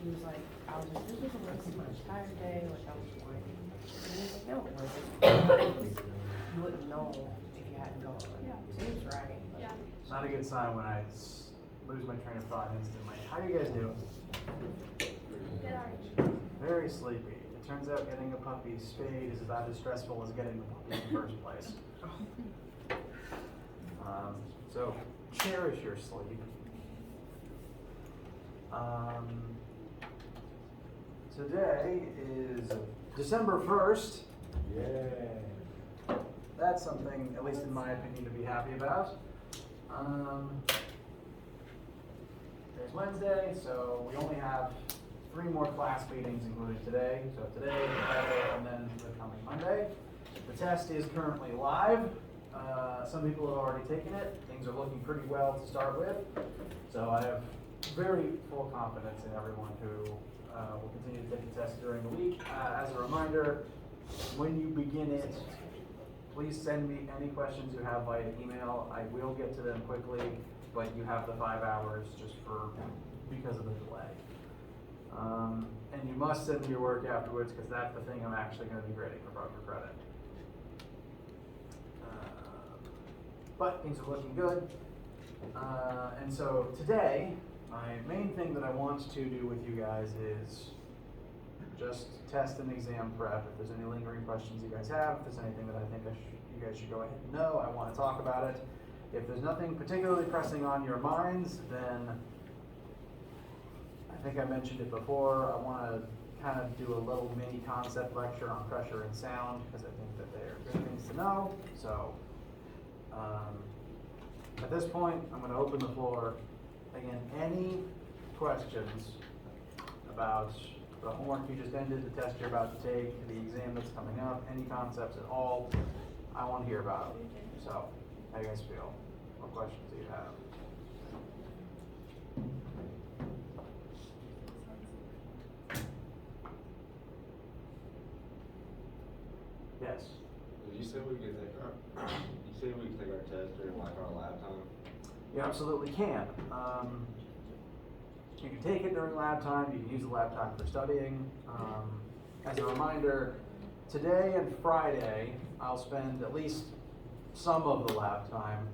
he was like, I was like, this was a waste of my entire day, like I was whining. And he was like, no, it wasn't. You wouldn't know if you hadn't gone. Yeah. So he was right. Yeah. It's not a good sign when I lose my train of thought instantly. How are you guys doing? Good, are you? Very sleepy. It turns out getting a puppy spayed is about as stressful as getting the puppy in the first place. So cherish your sleep. Today is December 1st. Yay. That's something, at least in my opinion, to be happy about. Today's Wednesday, so we only have 3 more class meetings included today. So today, Friday, and then the coming Monday. The test is currently live. Some people have already taken it. Things are looking pretty well to start with. So I have very full confidence in everyone who will continue to take the test during the week. As a reminder, when you begin it, please send me any questions you have via email. I will get to them quickly, but you have the 5 hours just because of the delay. And you must send me your work afterwards, because that's the thing I'm actually going to be grading for credit. But things are looking good. And so today, my main thing that I want to do with you guys is just test and exam prep. If there's any lingering questions you guys have, if there's anything that I think you guys should go ahead and know, I want to talk about it. If there's nothing particularly pressing on your minds, then I think I mentioned it before, I want to kind of do a little mini concept lecture on pressure and sound, because I think that they are good things to know. So at this point, I'm going to open the floor. Again, any questions about the homework you just ended, the test you're about to take, the exam that's coming up, any concepts at all, I want to hear about them. So, how do you guys feel? What questions do you have? Yes. You said we could take our test during like our lab time. You absolutely can. You can take it during lab time. You can use the lab time for studying. As a reminder, today and Friday, I'll spend at least some of the lab time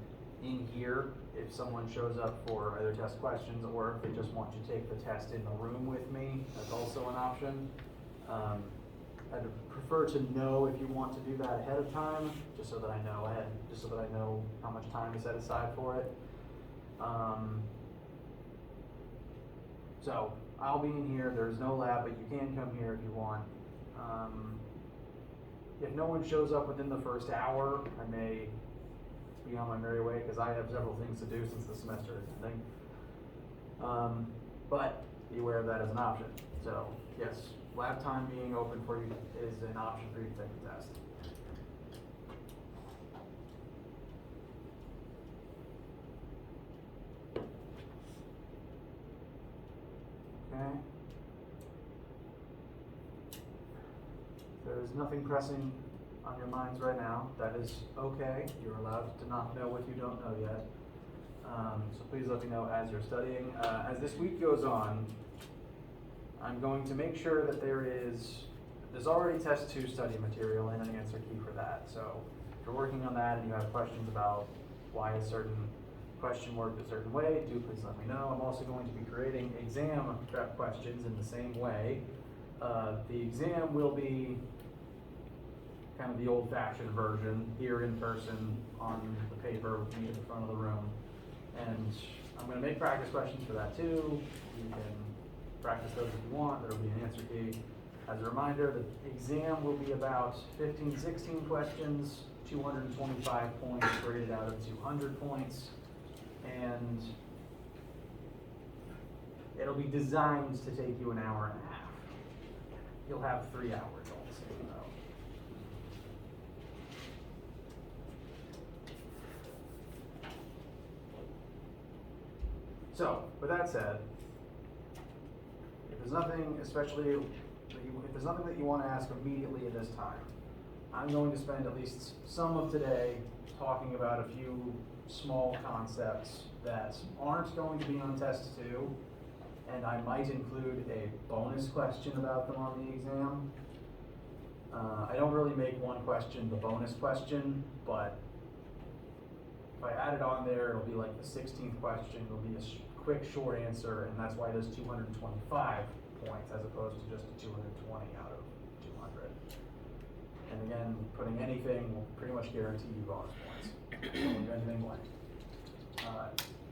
in here if someone shows up for either test questions or if they just want to take the test in the room with me. That's also an option. I'd prefer to know if you want to do that ahead of time, just so that I know how much time to set aside for it. So I'll be in here. There's no lab, but you can come here if you want. If no one shows up within the first hour, I may be on my merry way, because I have several things to do since the semester is ending. But be aware of that as an option. So yes, lab time being open for you is an option for you to take the test. Okay. There's nothing pressing on your minds right now. That is okay. You're allowed to not know what you don't know yet. So please let me know as you're studying. As this week goes on, I'm going to make sure that there's already test 2 study material and an answer key for that. So if you're working on that and you have questions about why a certain question worked a certain way, do please let me know. I'm also going to be creating exam prep questions in the same way. The exam will be kind of the old-fashioned version, here in person on the paper with me in the front of the room. And I'm going to make practice questions for that too. You can practice those if you want. There will be an answer key. As a reminder, the exam will be about 15, 16 questions, 225 points graded out of 200 points. And it'll be designed to take you an hour and a half. You'll have 3 hours also, though. So, with that said, if there's nothing that you want to ask immediately at this time, I'm going to spend at least some of today talking about a few small concepts that aren't going to be on test 2, and I might include a bonus question about them on the exam. I don't really make one question the bonus question, but if I add it on there, it'll be like the 16th question. It'll be a quick, short answer, and that's why there's 225 points as opposed to just a 220 out of 200. And again, putting anything will pretty much guarantee you bonus points. Don't leave anything blank.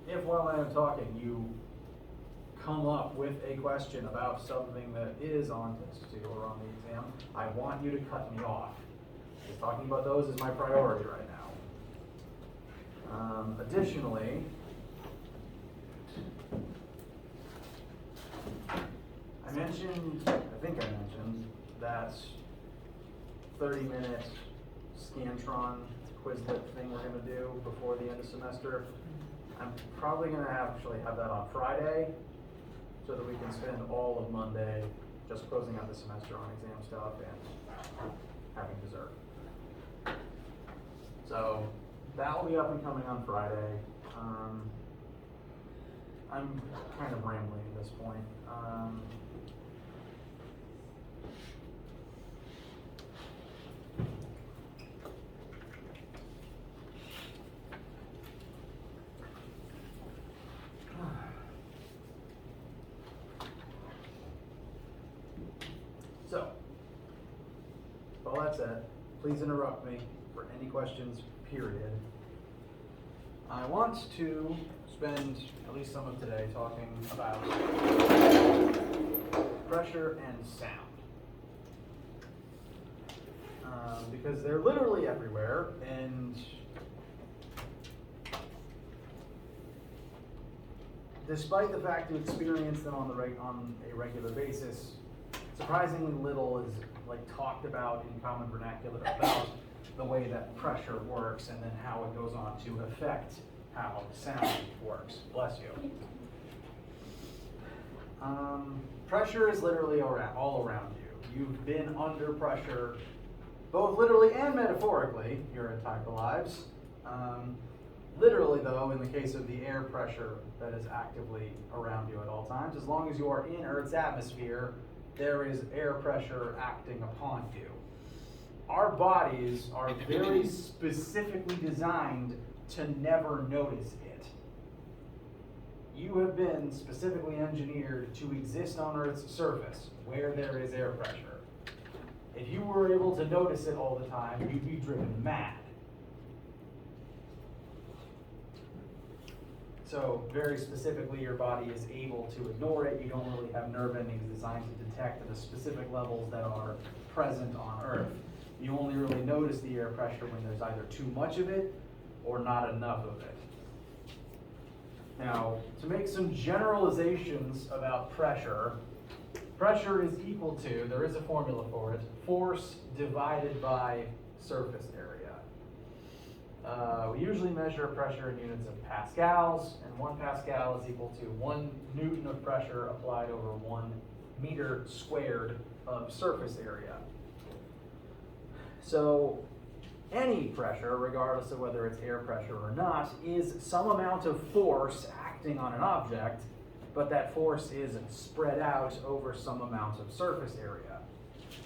If while I am talking, you come up with a question about something that is on test 2 or on the exam, I want you to cut me off. Because talking about those is my priority right now. Additionally, I think I mentioned that 30-minute Scantron Quizlet thing we're going to do before the end of semester. I'm probably going to actually have that on Friday so that we can spend all of Monday just closing out the semester on exam stuff and having dessert. So that will be up and coming on Friday. I'm kind of rambling at this point. So, with all that said, please interrupt me for any questions, period. I want to spend at least some of today talking about pressure and sound. Because they're literally everywhere, and despite the fact you experience them on a regular basis, surprisingly little is talked about in common vernacular about the way that pressure works and then how it goes on to affect how sound works. Bless you. Pressure is literally all around you. You've been under pressure, both literally and metaphorically, your entire lives. Literally, though, in the case of the air pressure that is actively around you at all times, as long as you are in Earth's atmosphere, there is air pressure acting upon you. Our bodies are very specifically designed to never notice it. You have been specifically engineered to exist on Earth's surface where there is air pressure. If you were able to notice it all the time, you'd be driven mad. So very specifically, your body is able to ignore it. You don't really have nerve endings designed to detect at the specific levels that are present on Earth. You only really notice the air pressure when there's either too much of it or not enough of it. Now, to make some generalizations about pressure, pressure is equal to, there is a formula for it, force divided by surface area. We usually measure pressure in units of pascals, and 1 pascal is equal to 1 Newton of pressure applied over 1 meter squared of surface area. So any pressure, regardless of whether it's air pressure or not, is some amount of force acting on an object, but that force is spread out over some amount of surface area.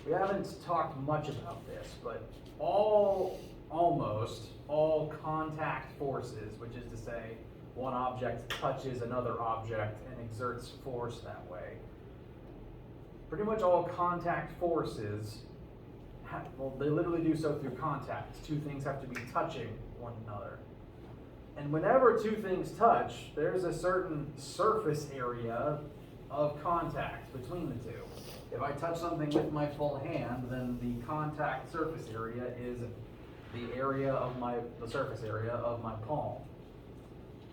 We haven't talked much about this, but almost all contact forces, which is to say one object touches another object and exerts force that way. Pretty much all contact forces, they literally do so through contact. 2 things have to be touching one another. And whenever 2 things touch, there's a certain surface area of contact between the 2. If I touch something with my full hand, then the contact surface area is the surface area of my palm.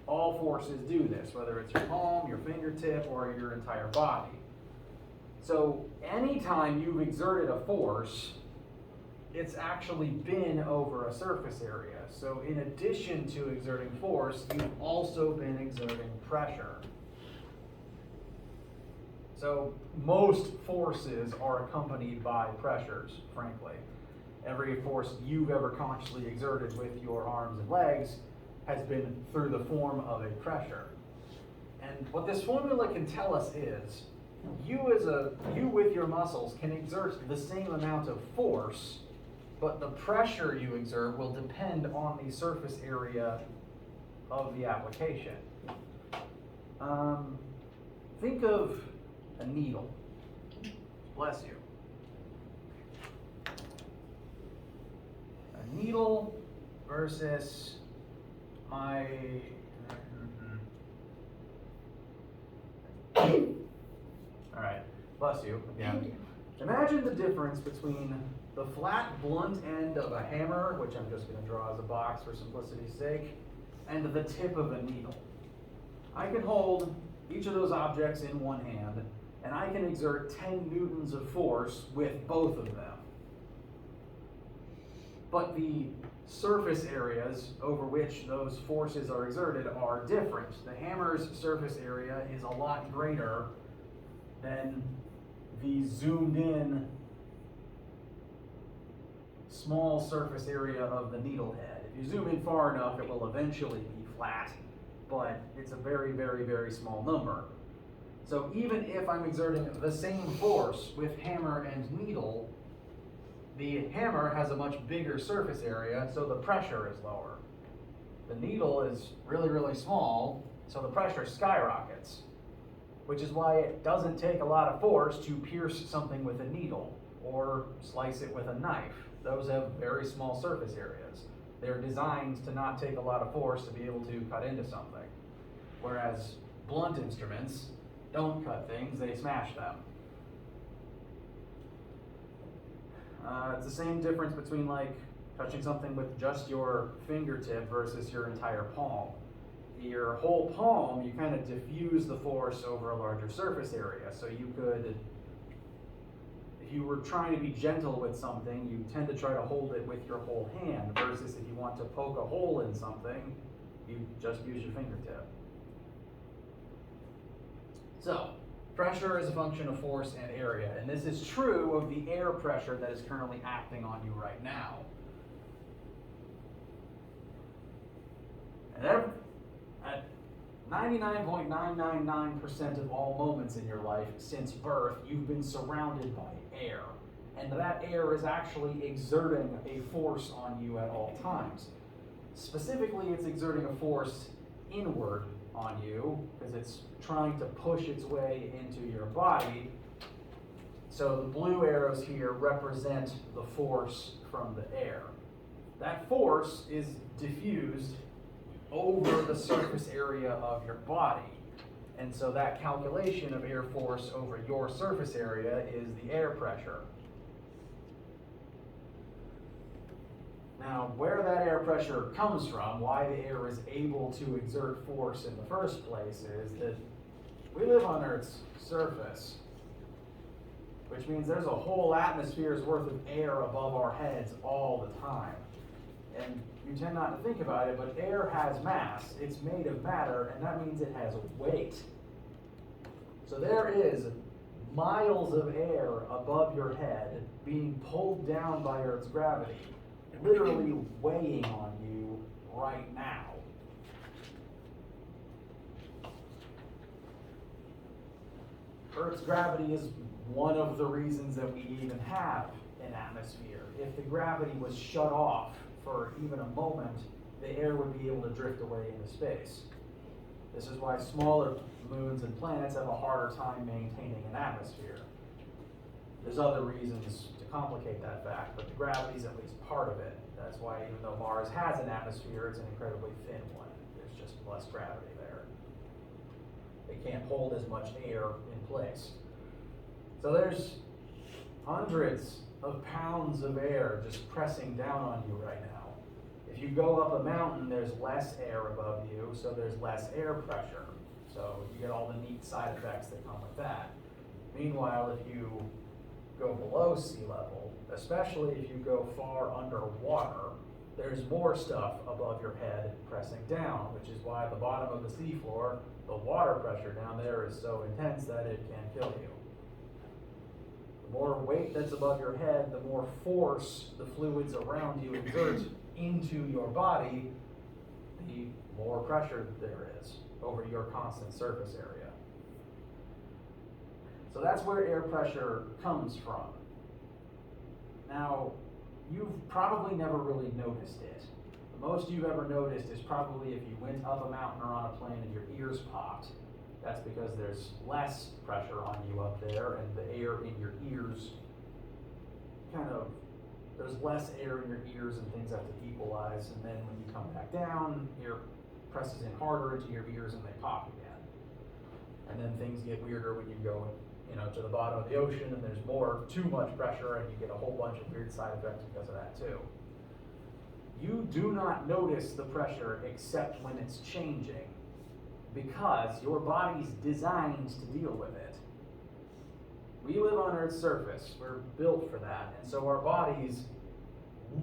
All forces do this, whether it's your palm, your fingertip, or your entire body. So anytime you've exerted a force, it's actually been over a surface area. So in addition to exerting force, you've also been exerting pressure. So most forces are accompanied by pressures, frankly. Every force you've ever consciously exerted with your arms and legs has been through the form of a pressure. And what this formula can tell us is, you with your muscles can exert the same amount of force, but the pressure you exert will depend on the surface area of the application. Think of a needle. Bless you. A needle versus my... Alright, bless you again. Imagine the difference between the flat, blunt end of a hammer, which I'm just going to draw as a box for simplicity's sake, and the tip of a needle. I can hold each of those objects in one hand, and I can exert 10 newtons of force with both of them. But the surface areas over which those forces are exerted are different. The hammer's surface area is a lot greater than the zoomed in small surface area of the needle head. If you zoom in far enough, it will eventually be flat, but it's a very, very, very small number. So even if I'm exerting the same force with hammer and needle, the hammer has a much bigger surface area, so the pressure is lower. The needle is really, really small, so the pressure skyrockets, which is why it doesn't take a lot of force to pierce something with a needle or slice it with a knife. Those have very small surface areas. They're designed to not take a lot of force to be able to cut into something. Whereas blunt instruments don't cut things, they smash them. It's the same difference between like touching something with just your fingertip versus your entire palm. Your whole palm, you kind of diffuse the force over a larger surface area. So you could, if you were trying to be gentle with something, you tend to try to hold it with your whole hand, versus if you want to poke a hole in something, you just use your fingertip. So, pressure is a function of force and area, and this is true of the air pressure that is currently acting on you right now. And at 99.999% of all moments in your life since birth, you've been surrounded by air. And that air is actually exerting a force on you at all times. Specifically, it's exerting a force inward on you, because it's trying to push its way into your body. So the blue arrows here represent the force from the air. That force is diffused over the surface area of your body. And so that calculation of air force over your surface area is the air pressure. Now, where that air pressure comes from, why the air is able to exert force in the first place, is that we live on Earth's surface, which means there's a whole atmosphere's worth of air above our heads all the time. And you tend not to think about it, but air has mass. It's made of matter, and that means it has weight. So there is miles of air above your head being pulled down by Earth's gravity, literally weighing on you right now. Earth's gravity is one of the reasons that we even have an atmosphere. If the gravity was shut off for even a moment, the air would be able to drift away into space. This is why smaller moons and planets have a harder time maintaining an atmosphere. There's other reasons to complicate that fact, but the gravity is at least part of it. That's why even though Mars has an atmosphere, it's an incredibly thin one. There's just less gravity there. It can't hold as much air in place. So there's hundreds of pounds of air just pressing down on you right now. If you go up a mountain, there's less air above you, so there's less air pressure. So you get all the neat side effects that come with that. Meanwhile, if you go below sea level, especially if you go far underwater, there's more stuff above your head pressing down, which is why at the bottom of the seafloor, the water pressure down there is so intense that it can kill you. The more weight that's above your head, the more force the fluids around you exert into your body, the more pressure there is. over your constant surface area. So that's where air pressure comes from. Now, you've probably never really noticed it. The most you've ever noticed is probably if you went up a mountain or on a plane and your ears popped. That's because there's less pressure on you up there, and the air in your ears there's less air in your ears and things have to equalize, and then when you come back down, air presses in harder into your ears and they pop again. And then things get weirder when you go to the bottom of the ocean and there's too much pressure, and you get a whole bunch of weird side effects because of that too. You do not notice the pressure except when it's changing, because your body's designed to deal with it. We live on Earth's surface. We're built for that. And so our bodies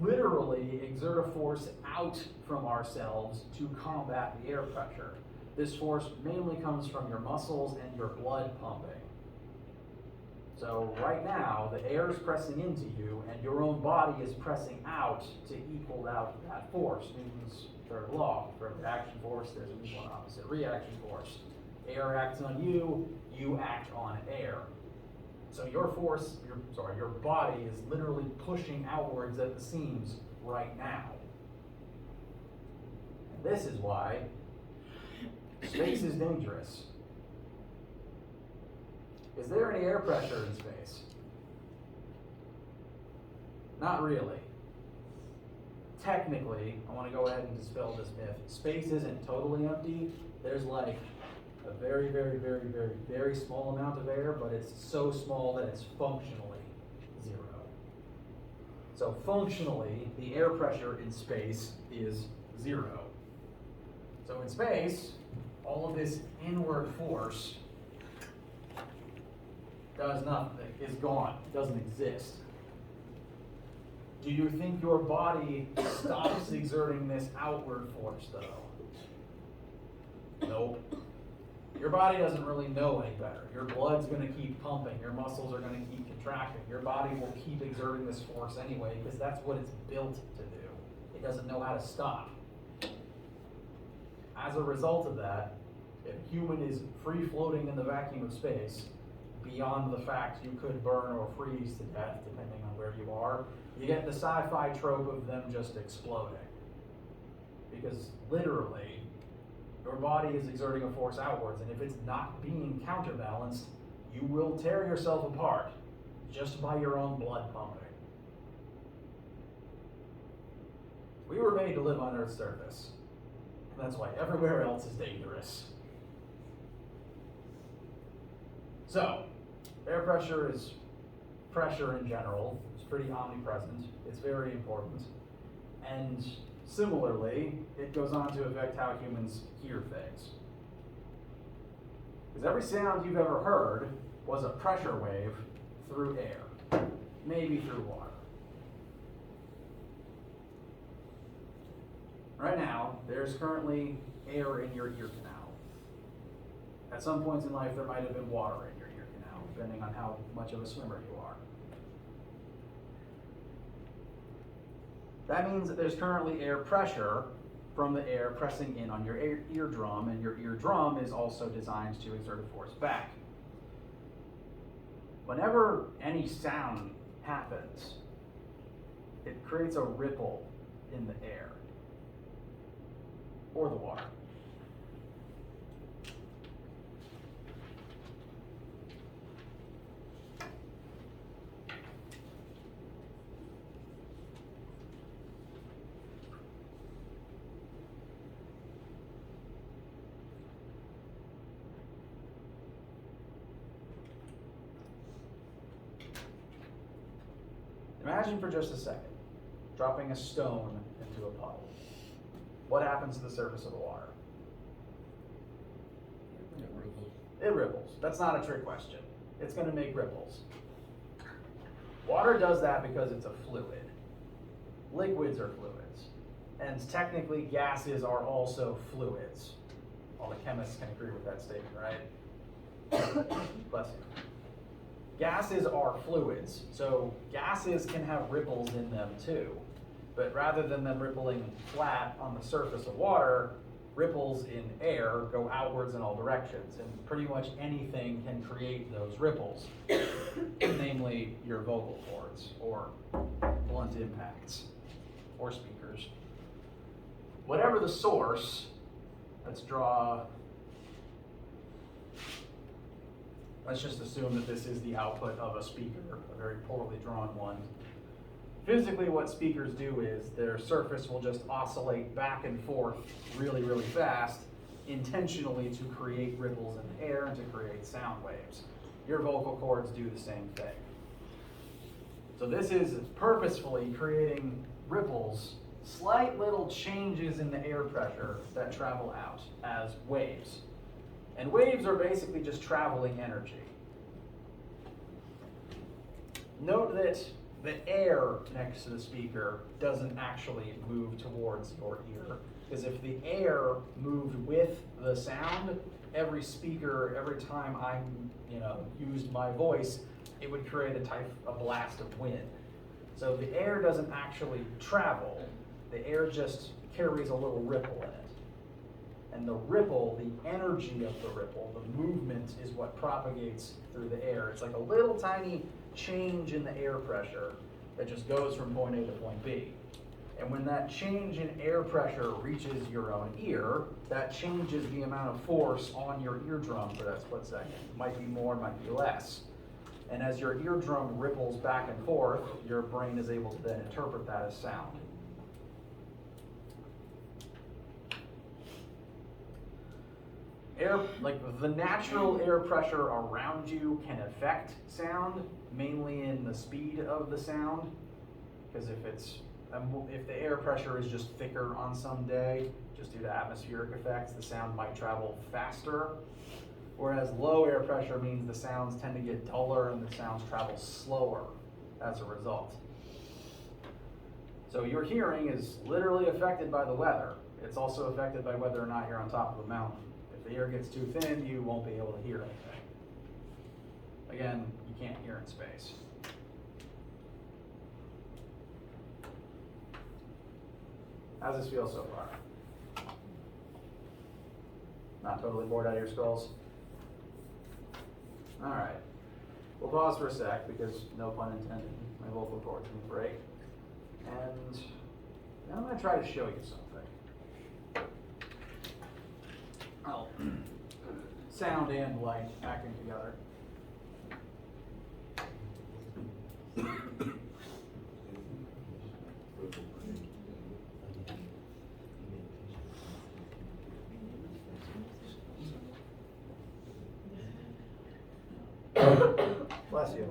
literally exert a force out from ourselves to combat the air pressure. This force mainly comes from your muscles and your blood pumping. So right now, the air is pressing into you, and your own body is pressing out to equal out that force. Newton's third law. For every action force, there's an equal and opposite reaction force. Air acts on you, you act on air. So your body is literally pushing outwards at the seams right now. And this is why space is dangerous. Is there any air pressure in space? Not really. Technically, I want to go ahead and dispel this myth. Space isn't totally empty. There's like a very, very, very, very, very small amount of air, but it's so small that it's functionally zero. So functionally, the air pressure in space is zero. So in space, all of this inward force does nothing, is gone, doesn't exist. Do you think your body stops exerting this outward force though? Nope. Your body doesn't really know any better. Your blood's going to keep pumping. Your muscles are going to keep contracting. Your body will keep exerting this force anyway because that's what it's built to do. It doesn't know how to stop. As a result of that, if a human is free floating in the vacuum of space, beyond the fact you could burn or freeze to death, depending on where you are, you get the sci-fi trope of them just exploding. Because literally, your body is exerting a force outwards, and if it's not being counterbalanced, you will tear yourself apart just by your own blood pumping. We were made to live on Earth's surface, and that's why everywhere else is dangerous. So, air pressure is pressure in general. It's pretty omnipresent. It's very important. And similarly, it goes on to affect how humans hear things. Because every sound you've ever heard was a pressure wave through air, maybe through water. Right now, there's currently air in your ear canal. At some points in life, there might have been water in your ear canal, depending on how much of a swimmer you are. That means that there's currently air pressure from the air pressing in on your eardrum, and your eardrum is also designed to exert a force back. Whenever any sound happens, it creates a ripple in the air or the water. Imagine for just a second, dropping a stone into a puddle. What happens to the surface of the water? It ripples. That's not a trick question. It's going to make ripples. Water does that because it's a fluid. Liquids are fluids. And technically, gases are also fluids. All the chemists can agree with that statement, right? Bless you. Gases are fluids, so gases can have ripples in them too. But rather than them rippling flat on the surface of water, ripples in air go outwards in all directions, and pretty much anything can create those ripples, namely your vocal cords, or blunt impacts, or speakers. Whatever the source, let's just assume that this is the output of a speaker, a very poorly drawn one. Physically, what speakers do is their surface will just oscillate back and forth really, really fast, intentionally to create ripples in the air and to create sound waves. Your vocal cords do the same thing. So this is purposefully creating ripples, slight little changes in the air pressure that travel out as waves. And waves are basically just traveling energy. Note that the air next to the speaker doesn't actually move towards your ear, because if the air moved with the sound, every time I used my voice, it would create a blast of wind. So the air doesn't actually travel, the air just carries a little ripple in it. And the ripple, the energy of the ripple, the movement is what propagates through the air. It's like a little tiny change in the air pressure that just goes from point A to point B. And when that change in air pressure reaches your own ear, that changes the amount of force on your eardrum for that split second. Might be more, might be less. And as your eardrum ripples back and forth, your brain is able to then interpret that as sound. The natural air pressure around you can affect sound, mainly in the speed of the sound, because if the air pressure is just thicker on some day, just due to atmospheric effects, the sound might travel faster, whereas low air pressure means the sounds tend to get duller and the sounds travel slower as a result. So your hearing is literally affected by the weather. It's also affected by whether or not you're on top of a mountain. If the air gets too thin, you won't be able to hear anything. Again, you can't hear in space. How's this feel so far? Not totally bored out of your skulls? All right. We'll pause for a sec because, no pun intended, my vocal cords need a break. And then I'm going to try to show you something. Oh, sound and light acting together. Bless you.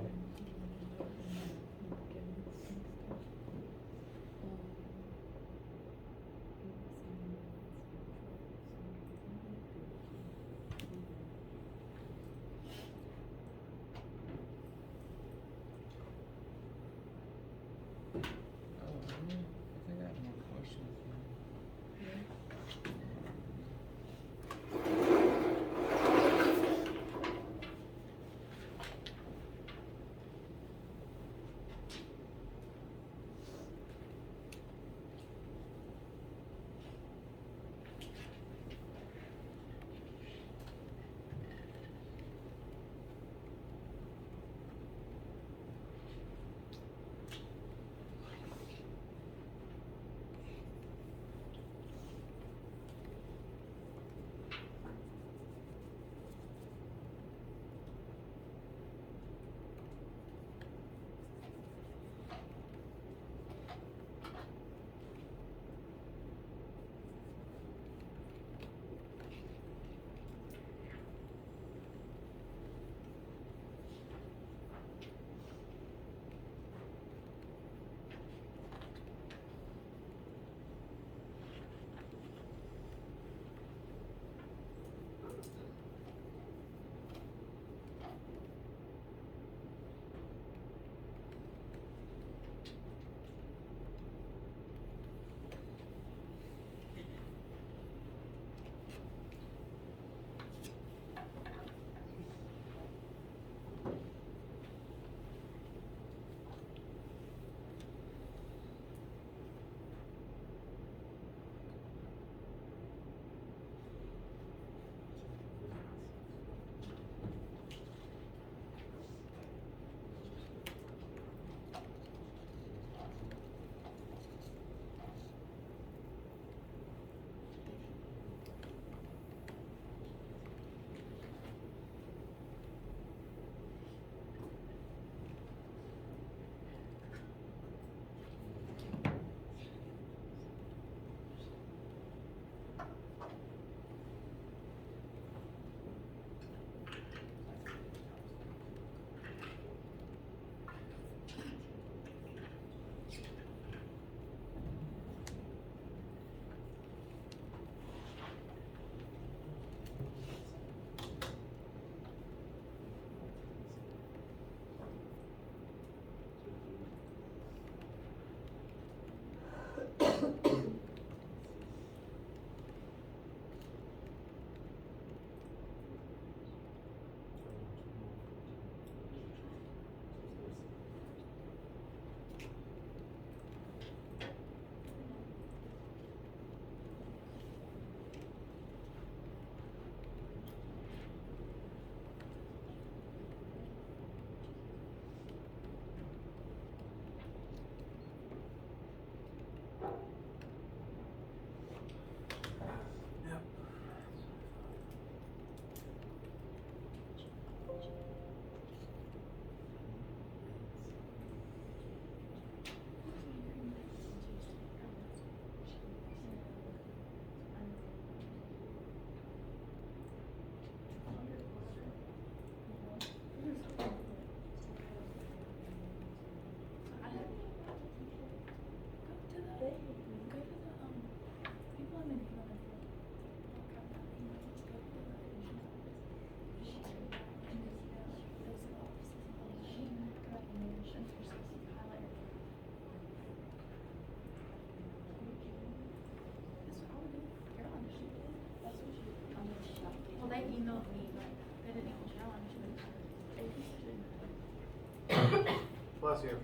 Bless you.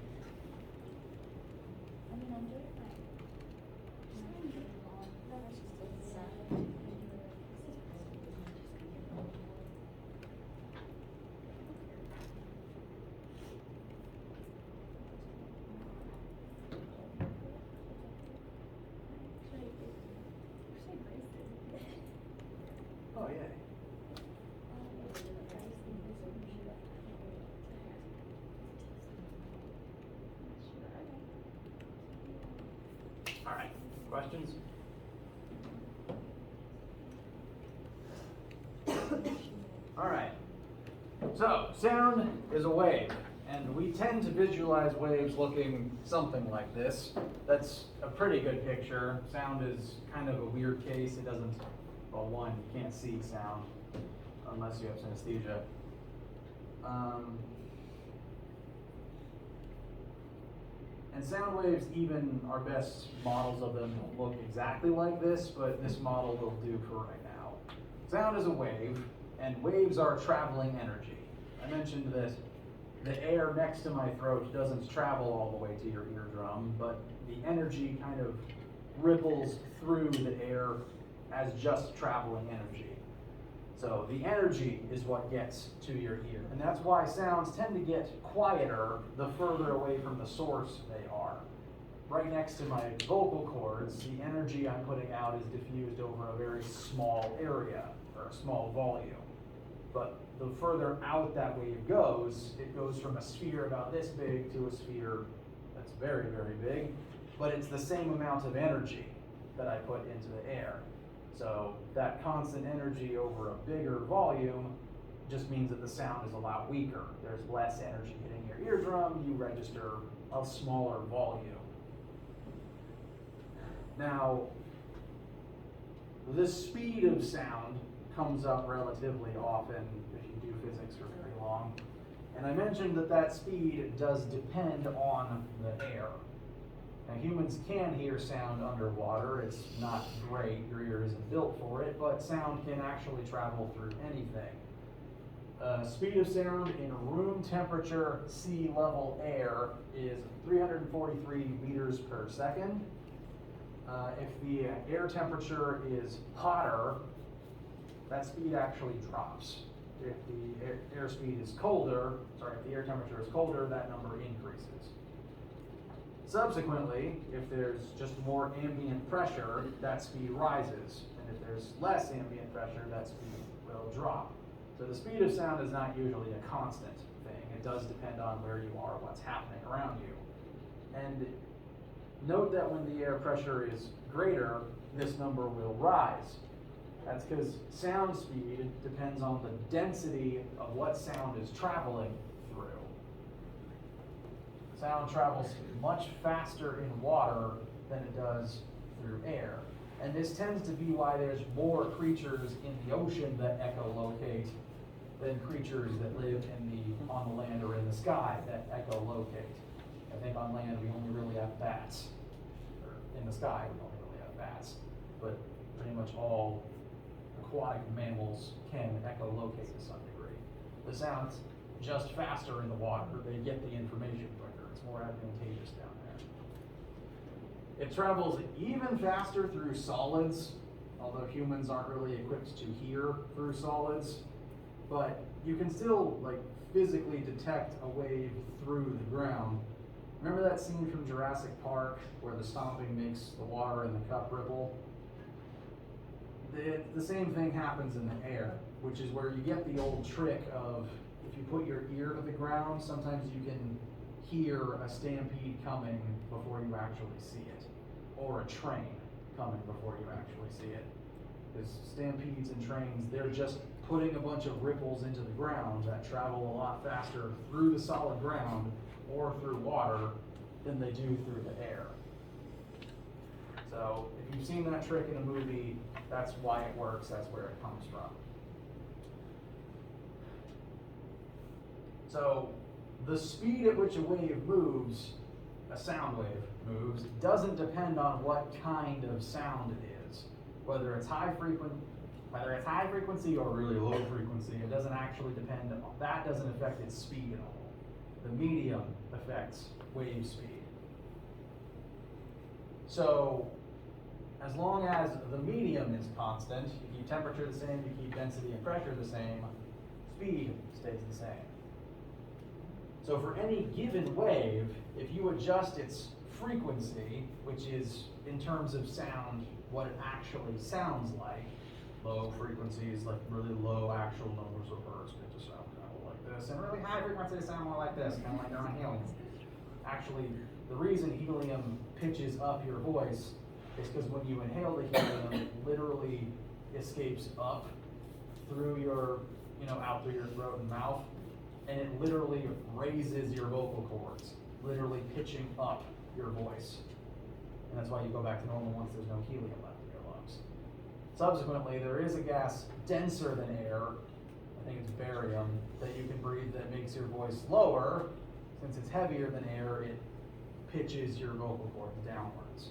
I mean, I'm doing my. No, that's just it's Oh, yeah. All right, questions? All right, so sound is a wave, and we tend to visualize waves looking something like this. That's a pretty good picture. Sound is kind of a weird case. It doesn't, well, one, you can't see sound unless you have synesthesia. And sound waves, even our best models of them, don't look exactly like this, but this model will do for right now. Sound is a wave, and waves are traveling energy. I mentioned that the air next to my throat doesn't travel all the way to your eardrum, but the energy kind of ripples through the air as just traveling energy. So the energy is what gets to your ear. And that's why sounds tend to get quieter the further away from the source they are. Right next to my vocal cords, the energy I'm putting out is diffused over a very small area, or a small volume. But the further out that wave goes, it goes from a sphere about this big to a sphere that's very, very big. But it's the same amount of energy that I put into the air. So that constant energy over a bigger volume just means that the sound is a lot weaker. There's less energy hitting your eardrum, you register a smaller volume. Now, the speed of sound comes up relatively often if you do physics for very long. And I mentioned that that speed does depend on the air. Now, humans can hear sound underwater. It's not great, your ear isn't built for it, but sound can actually travel through anything. Speed of sound in room temperature sea level air is 343 meters per second. If the air temperature is hotter, that speed actually drops. If the airspeed is colder, if the air temperature is colder, that number increases. Subsequently, if there's just more ambient pressure, that speed rises. And if there's less ambient pressure, that speed will drop. So the speed of sound is not usually a constant thing. It does depend on where you are, what's happening around you. And note that when the air pressure is greater, this number will rise. That's because sound speed depends on the density of what sound is traveling through. Sound travels much faster in water than it does through air. And this tends to be why there's more creatures in the ocean that echolocate than creatures that live on the land or in the sky that echolocate. I think on land we only really have bats. Or in the sky we only really have bats. But pretty much all aquatic mammals can echolocate to some degree. The sound's just faster in the water. They get the information quicker. It's more advantageous down there. It travels even faster through solids, although humans aren't really equipped to hear through solids. But you can still physically detect a wave through the ground. Remember that scene from Jurassic Park where the stomping makes the water in the cup ripple? The same thing happens in the air, which is where you get the old trick of if you put your ear to the ground, sometimes you can hear a stampede coming before you actually see it, or a train coming before you actually see it. Because stampedes and trains, they're just putting a bunch of ripples into the ground that travel a lot faster through the solid ground or through water than they do through the air. So if you've seen that trick in a movie, that's why it works, that's where it comes from. So the speed at which a wave moves, a sound wave moves, doesn't depend on what kind of sound it is. Whether it's high frequency or really low frequency, it doesn't actually depend on, that doesn't affect its speed at all. the medium affects wave speed. So as long as the medium is constant, you keep temperature the same, you keep density and pressure the same, speed stays the same. So for any given wave, if you adjust its frequency, which is in terms of sound, what it actually sounds like, low frequencies, like really low actual numbers of hertz, get to sound kind of like this, and really high frequencies sound more like this, kind of like they're on helium. Actually, the reason helium pitches up your voice is because when you inhale the helium, it literally escapes up through your, out through your throat and mouth, and it literally raises your vocal cords, literally pitching up your voice. And that's why you go back to normal once there's no helium left in your lungs. Subsequently, there is a gas denser than air, I think it's barium, that you can breathe that makes your voice lower. Since it's heavier than air, it pitches your vocal cords downwards.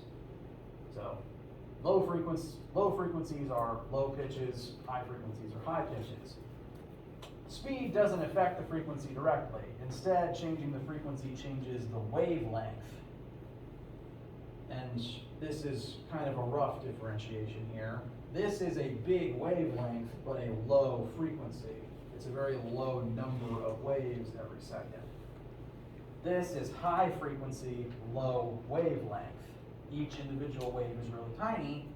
So low frequencies are low pitches, high frequencies are high pitches. Speed doesn't affect the frequency directly. Instead, changing the frequency changes the wavelength. And this is kind of a rough differentiation here. This is a big wavelength, but a low frequency. It's a very low number of waves every second. This is high frequency, low wavelength. Each individual wave is really tiny,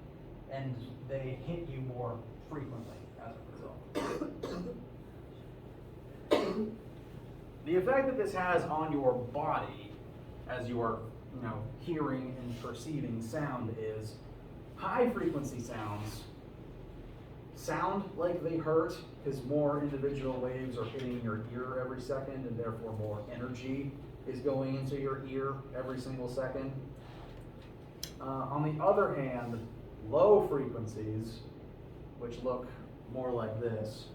and they hit you more frequently as a result. The effect that this has on your body as you are, hearing and perceiving sound is high frequency sounds sound like they hurt because more individual waves are hitting your ear every second, and therefore more energy is going into your ear every single second. On the other hand, low frequencies, which look more like this,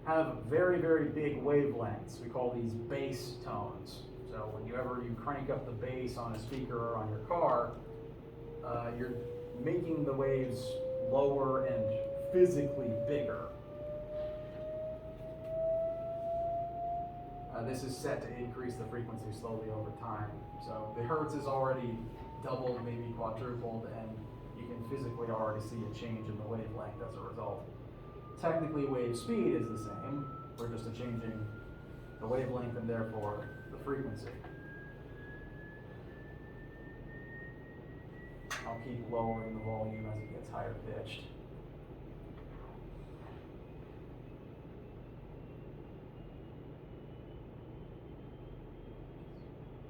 have very, very big wavelengths. We call these bass tones. So whenever you crank up the bass on a speaker or on your car, you're making the waves lower and physically bigger. This is set to increase the frequency slowly over time. So the hertz is already doubled, maybe quadrupled, and you can physically already see a change in the wavelength as a result. Technically, wave speed is the same. We're just changing the wavelength and therefore the frequency. I'll keep lowering the volume as it gets higher pitched.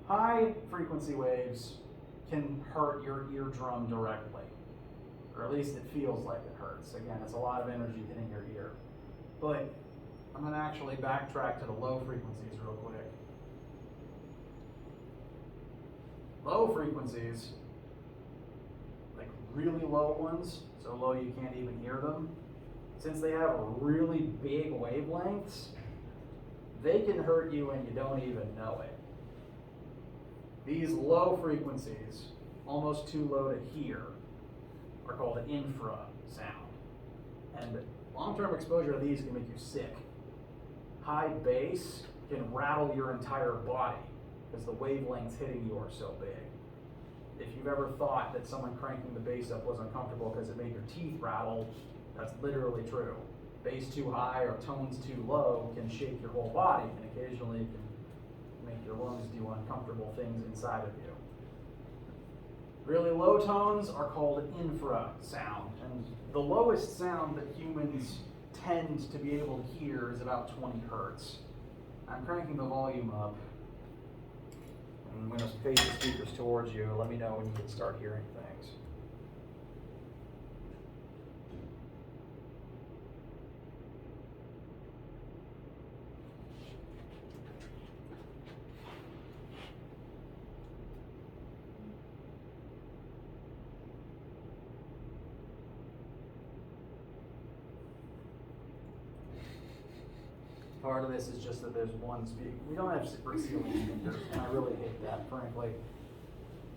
High frequency waves can hurt your eardrum directly, or at least it feels like it hurts. Again, it's a lot of energy hitting your ear. But I'm going to actually backtrack to the low frequencies real quick. Low frequencies, like really low ones, so low you can't even hear them, since they have really big wavelengths, they can hurt you and you don't even know it. These low frequencies, almost too low to hear, are called infrasound. And long-term exposure to these can make you sick. High bass can rattle your entire body because the wavelengths hitting you are so big. If you've ever thought that someone cranking the bass up was uncomfortable because it made your teeth rattle, that's literally true. Bass too high or tones too low can shake your whole body, and occasionally it can make your lungs do uncomfortable things inside of you. Really low tones are called infrasound, and the lowest sound that humans tend to be able to hear is about 20 hertz. I'm cranking the volume up. I'm going to face the speakers towards you. Let me know when you can start hearing things. Part of this is just that there's one speaker. We don't have separate ceiling speakers, and I really hate that, frankly.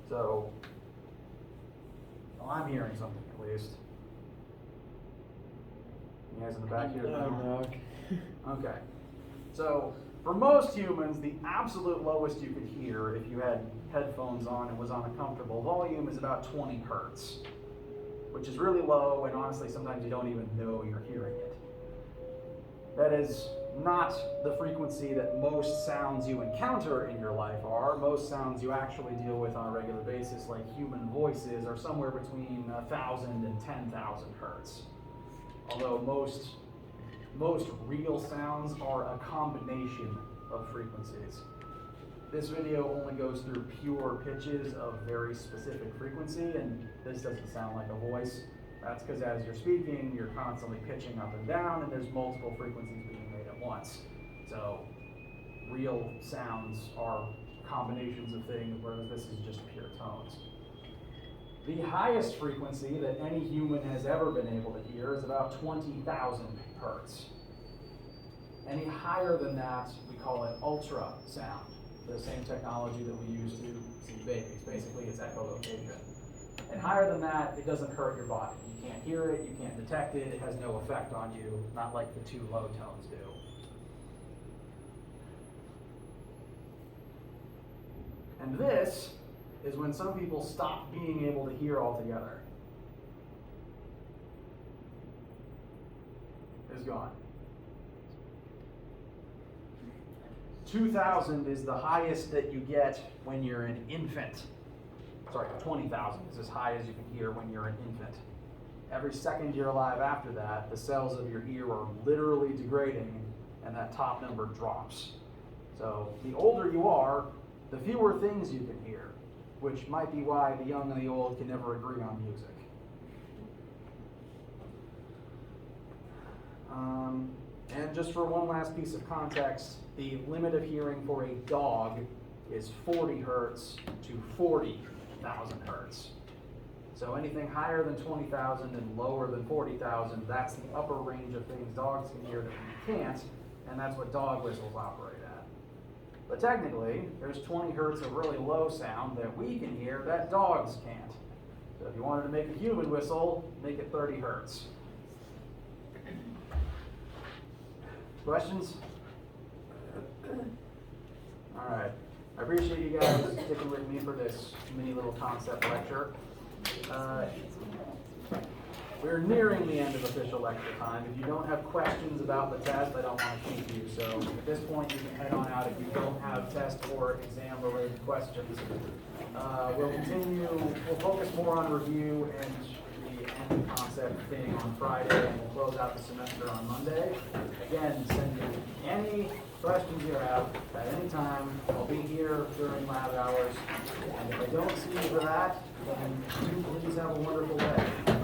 So, well, I'm hearing something at least. guys in the back here? No. Okay. So, for most humans, the absolute lowest you could hear if you had headphones on and was on a comfortable volume is about 20 hertz, which is really low, and honestly, sometimes you don't even know you're hearing it. That is not the frequency that most sounds you encounter in your life are. Most sounds you actually deal with on a regular basis, like human voices, are somewhere between 1,000 and 10,000 hertz. Although most real sounds are a combination of frequencies. This video only goes through pure pitches of very specific frequency, and this doesn't sound like a voice. That's because as you're speaking, you're constantly pitching up and down, and there's multiple frequencies being made at once. So real sounds are combinations of things, whereas this is just pure tones. The highest frequency that any human has ever been able to hear is about 20,000 hertz. Any higher than that, we call it ultrasound, the same technology that we use to see babies. Basically, it's echolocation. And higher than that, it doesn't hurt your body. You can't hear it, you can't detect it, it has no effect on you, not like the two low tones do. And this is when some people stop being able to hear altogether. Is gone. 2,000 is the highest that you get when you're an infant. Sorry, 20,000 is as high as you can hear when you're an infant. Every second you're alive after that, the cells of your ear are literally degrading, and that top number drops. So the older you are, the fewer things you can hear, which might be why the young and the old can never agree on music. And just for one last piece of context, the limit of hearing for a dog is 40 hertz to 40,000 hertz. So anything higher than 20,000 and lower than 40,000, that's the upper range of things dogs can hear that we can't, and that's what dog whistles operate at. But technically, there's 20 hertz of really low sound that we can hear that dogs can't. So if you wanted to make a human whistle, make it 30 hertz. Questions? All right. I appreciate you guys sticking with me for this mini little concept lecture. We're nearing the end of official lecture time. If you don't have questions about the test, I don't want to keep you. So at this point, you can head on out if you don't have test or exam related questions. We'll continue, we'll focus more on review and the end concept thing on Friday, and we'll close out the semester on Monday. Again, send me any questions you have at any time. I'll be here during lab hours. And if I don't see you for that, then please have a wonderful day.